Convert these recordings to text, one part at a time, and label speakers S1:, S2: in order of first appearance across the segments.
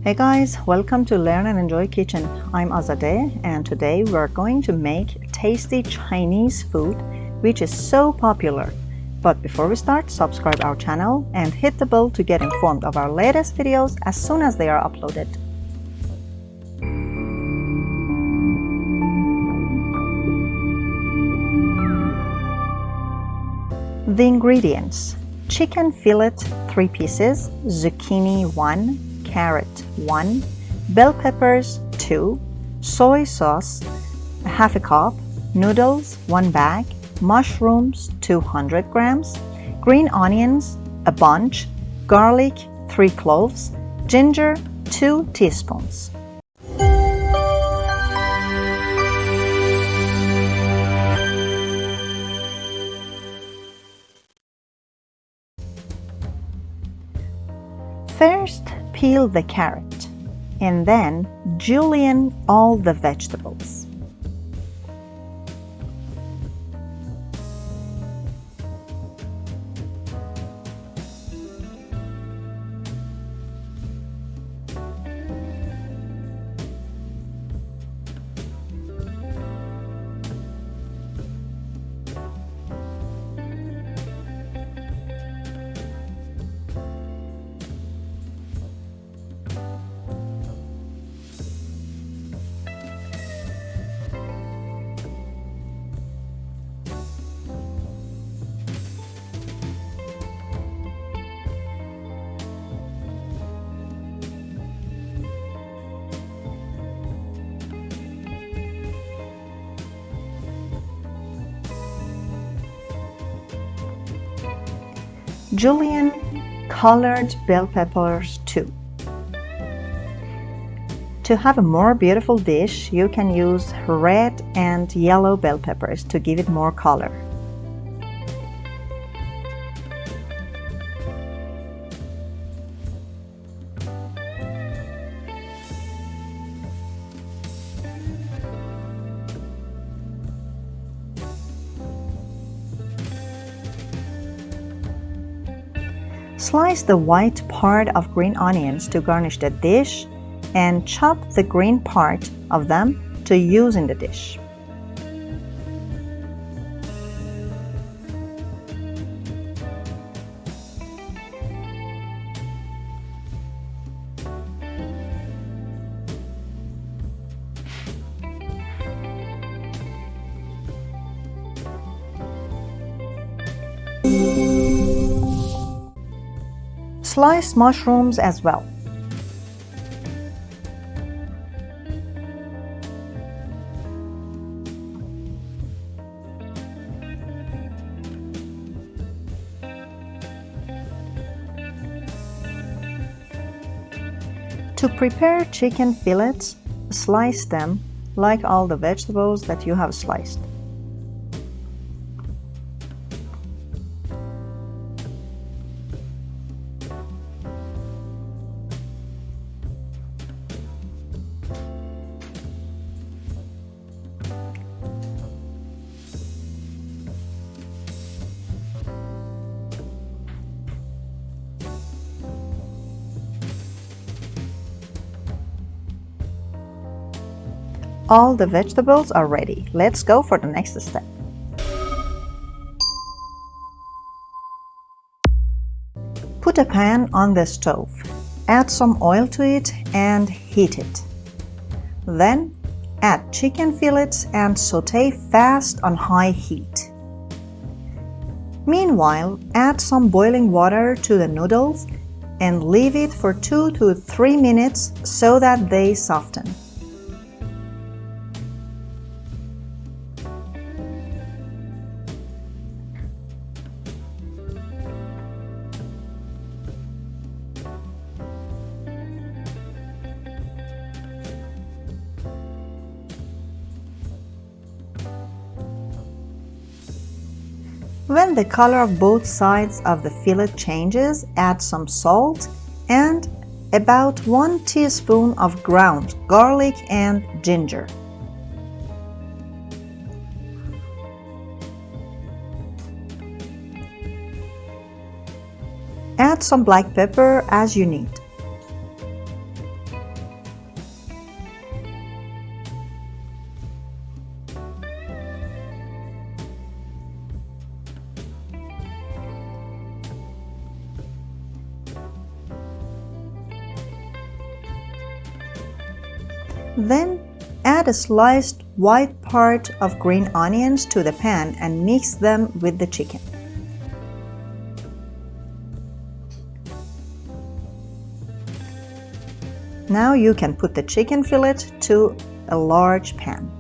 S1: Hey guys, welcome to Learn and Enjoy Kitchen. I'm Azadeh and today we're going to make tasty Chinese food which is so popular. But before we start, subscribe our channel and hit the bell to get informed of our latest videos as soon as they are uploaded. The ingredients: chicken fillet 3 pieces, zucchini 1, carrot 1, bell peppers 2, soy sauce half a cup, noodles 1 bag, mushrooms 200 grams, green onions a bunch, garlic 3 cloves, ginger 2 teaspoons. First, peel the carrot and then julienne all the vegetables. Julienne colored bell peppers too. To have a more beautiful dish, you can use red and yellow bell peppers to give it more color. Slice the white part of green onions to garnish the dish and chop the green part of them to use in the dish. Slice mushrooms as well. To prepare chicken fillets, slice them like all the vegetables that you have sliced. All the vegetables are ready. Let's go for the next step. Put a pan on the stove. Add some oil to it and heat it. Then add chicken fillets and sauté fast on high heat. Meanwhile, add some boiling water to the noodles and leave it for 2 to 3 minutes so that they soften. When the color of both sides of the fillet changes, add some salt and about 1 teaspoon of ground garlic and ginger. Add some black pepper as you need. Then add a sliced white part of green onions to the pan and mix them with the chicken. Now you can put the chicken fillet to a large pan.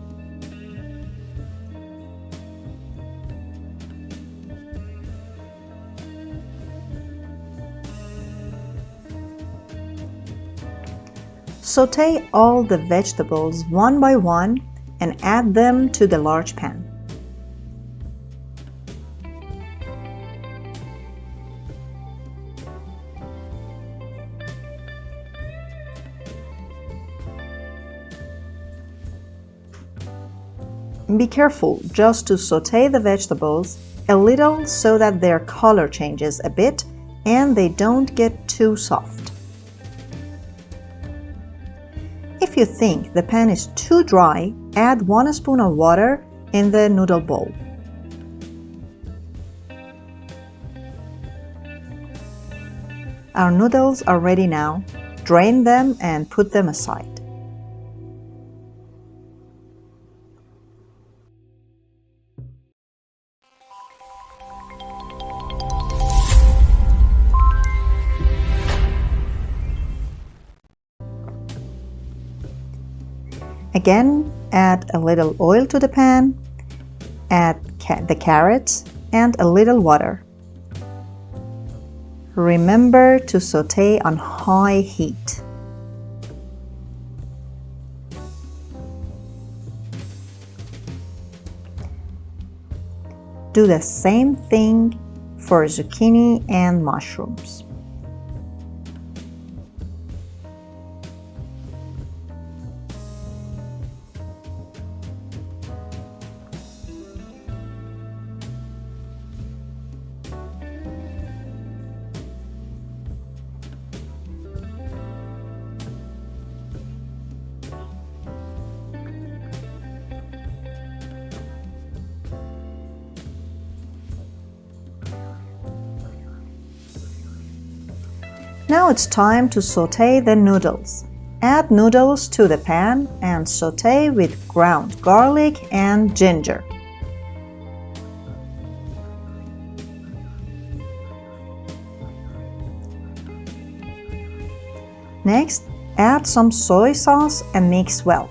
S1: Sauté all the vegetables one by one and add them to the large pan. Be careful just to sauté the vegetables a little so that their color changes a bit and they don't get too soft. If you think the pan is too dry, add 1 spoon of water in the noodle bowl. Our noodles are ready now. Drain them and put them aside. Again, add a little oil to the pan, add the carrots and a little water. Remember to sauté on high heat. Do the same thing for zucchini and mushrooms. Now it's time to sauté the noodles. Add noodles to the pan and sauté with ground garlic and ginger. Next, add some soy sauce and mix well.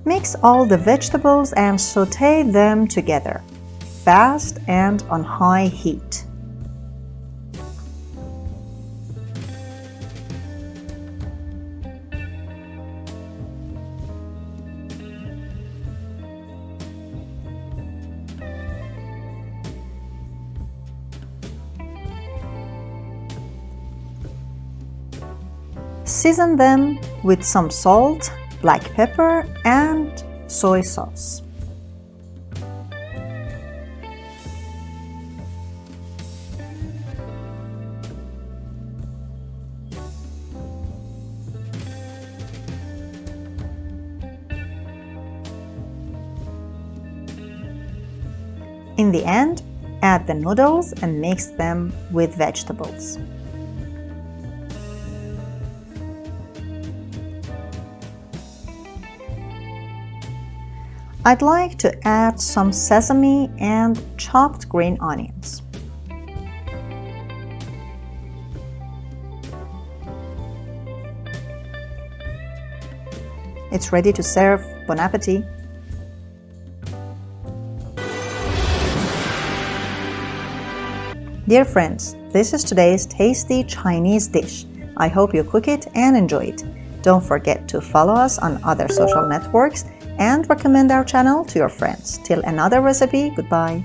S1: Mix all the vegetables and sauté them together, fast and on high heat. Season them with some salt, black pepper and soy sauce. In the end, add the noodles and mix them with vegetables. I'd like to add some sesame and chopped green onions. It's ready to serve. Bon appetit! Dear friends, this is today's tasty Chinese dish. I hope you cook it and enjoy it. Don't forget to follow us on other social networks and recommend our channel to your friends. Till another recipe, goodbye.